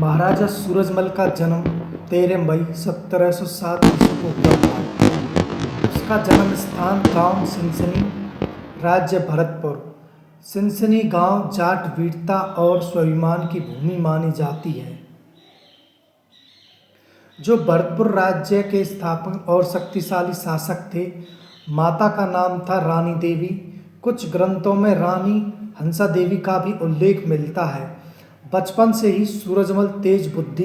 महाराजा सूरजमल का जन्म 13 मई 1707 ईस्वी को हुआ था। उसका जन्म स्थान गांव सिनसिनी, राज्य भरतपुर। सिनसिनी गांव जाट वीरता और स्वाभिमान की भूमि मानी जाती है, जो भरतपुर राज्य के स्थापक और शक्तिशाली शासक थे। माता का नाम था रानी देवी। कुछ ग्रंथों में रानी हंसा देवी का भी उल्लेख मिलता है। बचपन से ही सूरजमल तेज बुद्धि,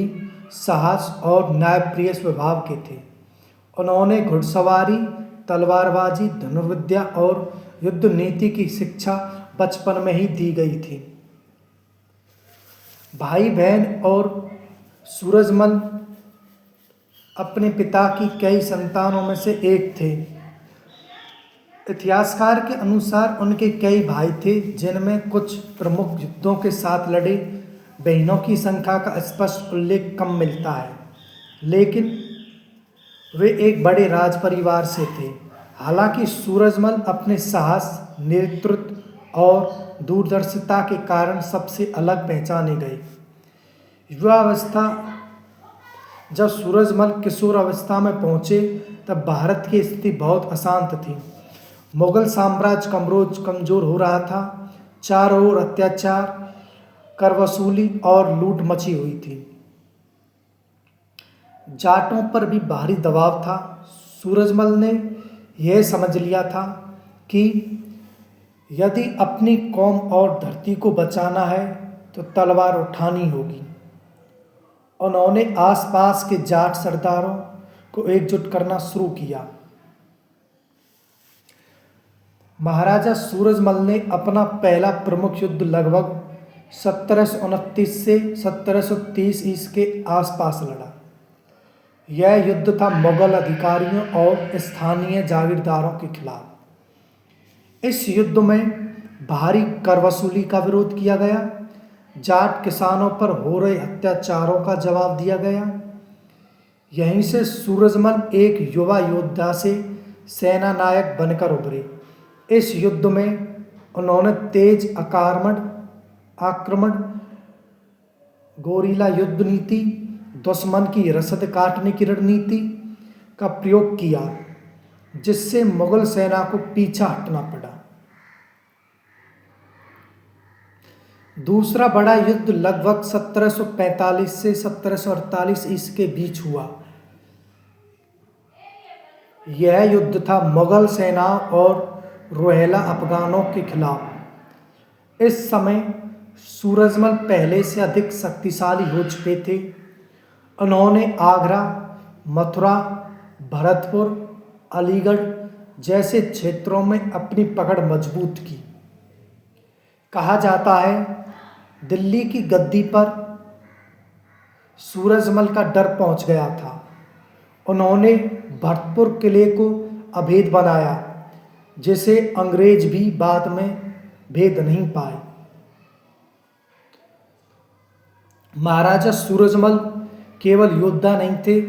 साहस और न्यायप्रिय स्वभाव के थे। उन्होंने घुड़सवारी, तलवारबाजी, धनुर्विद्या और युद्ध नीति की शिक्षा बचपन में ही दी गई थी। भाई बहन और सूरजमल अपने पिता की कई संतानों में से एक थे। इतिहासकार के अनुसार उनके कई भाई थे, जिनमें कुछ प्रमुख युद्धों के साथ लड़े। बहनों की संख्या का स्पष्ट उल्लेख कम मिलता है, लेकिन वे एक बड़े राज परिवार से थे। हालांकि सूरजमल अपने साहस, नेतृत्व और दूरदर्शिता के कारण सबसे अलग पहचाने गए। युवावस्था जब सूरजमल किशोर अवस्था में पहुंचे, तब भारत की स्थिति बहुत अशांत थी। मुगल साम्राज्य कमजोर हो रहा था। चारों ओर अत्याचार, कर वसूली और लूट मची हुई थी। जाटों पर भी भारी दबाव था। सूरजमल ने यह समझ लिया था कि यदि अपनी कौम और धरती को बचाना है तो तलवार उठानी होगी। उन्होंने आसपास के जाट सरदारों को एकजुट करना शुरू किया। महाराजा सूरजमल ने अपना पहला प्रमुख युद्ध लगभग 1729 से 1730 ईस्वी के आसपास लड़ा। यह युद्ध था मुगल अधिकारियों और स्थानीय जागीरदारों के खिलाफ। इस युद्ध में भारी कर वसूली का विरोध किया गया। जाट किसानों पर हो रहे अत्याचारों का जवाब दिया गया। यहीं से सूरजमल एक युवा योद्धा से सेना नायक बनकर उभरे। इस युद्ध में उन्होंने तेज आक्रमण, गोरीला युद्ध नीति, दुश्मन की रसद काटने की रणनीति का प्रयोग किया, जिससे मुगल सेना को पीछा हटना पड़ा। दूसरा बड़ा युद्ध लगभग 1745 से 1748 ईस्वी के बीच हुआ। यह युद्ध था मुगल सेना और रोहिला अफगानों के खिलाफ। इस समय सूरजमल पहले से अधिक शक्तिशाली हो चुके थे। उन्होंने आगरा, मथुरा, भरतपुर, अलीगढ़ जैसे क्षेत्रों में अपनी पकड़ मजबूत की। कहा जाता है, दिल्ली की गद्दी पर सूरजमल का डर पहुंच गया था। उन्होंने भरतपुर किले को अभेद बनाया, जिसे अंग्रेज भी बाद में भेद नहीं पाए। महाराजा सूरजमल केवल योद्धा नहीं थे,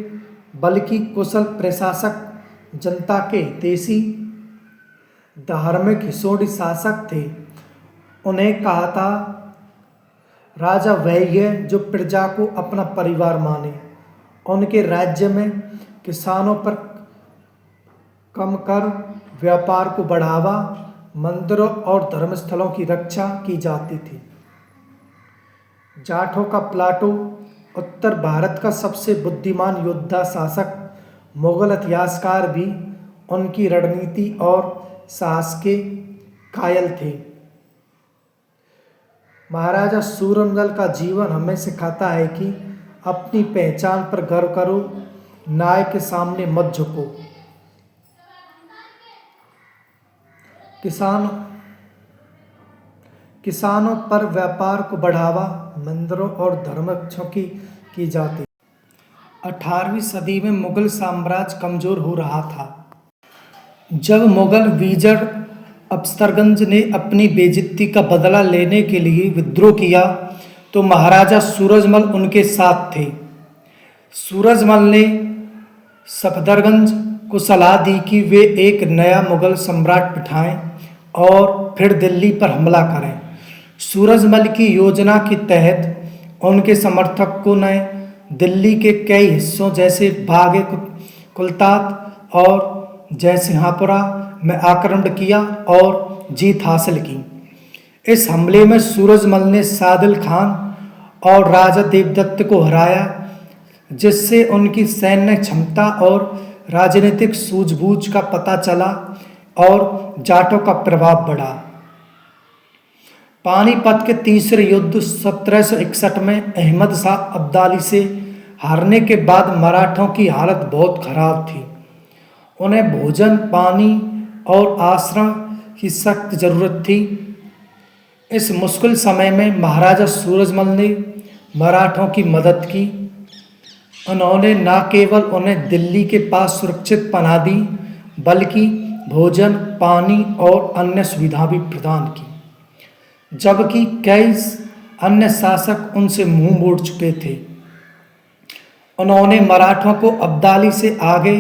बल्कि कुशल प्रशासक, जनता के हितैषी, धार्मिक हिसोड़ी शासक थे। उन्हें कहा था, राजा वही है जो प्रजा को अपना परिवार माने। उनके राज्य में किसानों पर कम कर, व्यापार को बढ़ावा, मंदिरों और धर्मस्थलों की रक्षा की जाती थी। जाटों का प्लाटो, उत्तर भारत का सबसे बुद्धिमान योद्धा शासक, मुगल इतिहासकार भी उनकी रणनीति और साहस के कायल थे। महाराजा सूरजमल का जीवन हमें सिखाता है कि अपनी पहचान पर गर्व करो, न्याय के सामने मत झुको। किसानों पर व्यापार को बढ़ावा, मंदिरों और धर्मरक्षों की जाती। 18वीं सदी में मुगल साम्राज्य कमजोर हो रहा था। जब मुगल विजय अफजलगंज ने अपनी बेइज्जती का बदला लेने के लिए विद्रोह किया, तो महाराजा सूरजमल उनके साथ थे। सूरजमल ने सफदरजंग को सलाह दी कि वे एक नया मुगल सम्राट बिठाएं और फिर दिल्ली पर हमला करें। सूरजमल की योजना के तहत उनके समर्थकों ने दिल्ली के कई हिस्सों जैसे बागे कुलतात और जयसिंहपुरा में आक्रमण किया और जीत हासिल की। इस हमले में सूरजमल ने सादिल खान और राजा देवदत्त को हराया, जिससे उनकी सैन्य क्षमता और राजनीतिक सूझबूझ का पता चला और जाटों का प्रभाव बढ़ा। पानीपत के तीसरे युद्ध 1761 में अहमद शाह अब्दाली से हारने के बाद मराठों की हालत बहुत खराब थी। उन्हें भोजन, पानी और आश्रय की सख्त जरूरत थी। इस मुश्किल समय में महाराजा सूरजमल ने मराठों की मदद की। उन्होंने न केवल उन्हें दिल्ली के पास सुरक्षित पनाह दी, बल्कि भोजन, पानी और अन्य सुविधा भी प्रदान की, जबकि कई अन्य शासक उनसे मुंह मोड़ चुके थे। उन्होंने मराठों को अब्दाली से आगे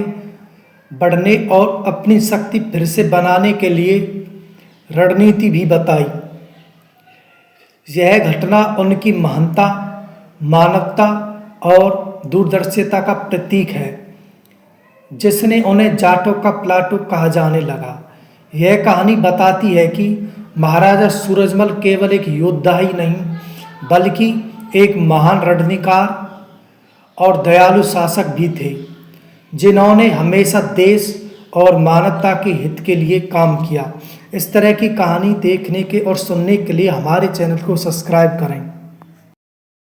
बढ़ने और अपनी शक्ति फिर से बनाने के लिए रणनीति भी बताई। यह घटना उनकी महानता, मानवता और दूरदर्शिता का प्रतीक है, जिसने उन्हें जाटों का प्लाटू कहा जाने लगा। यह कहानी बताती है कि महाराजा सूरजमल केवल एक योद्धा ही नहीं, बल्कि एक महान रणनीतिकार और दयालु शासक भी थे, जिन्होंने हमेशा देश और मानवता के हित के लिए काम किया। इस तरह की कहानी देखने के और सुनने के लिए हमारे चैनल को सब्सक्राइब करें।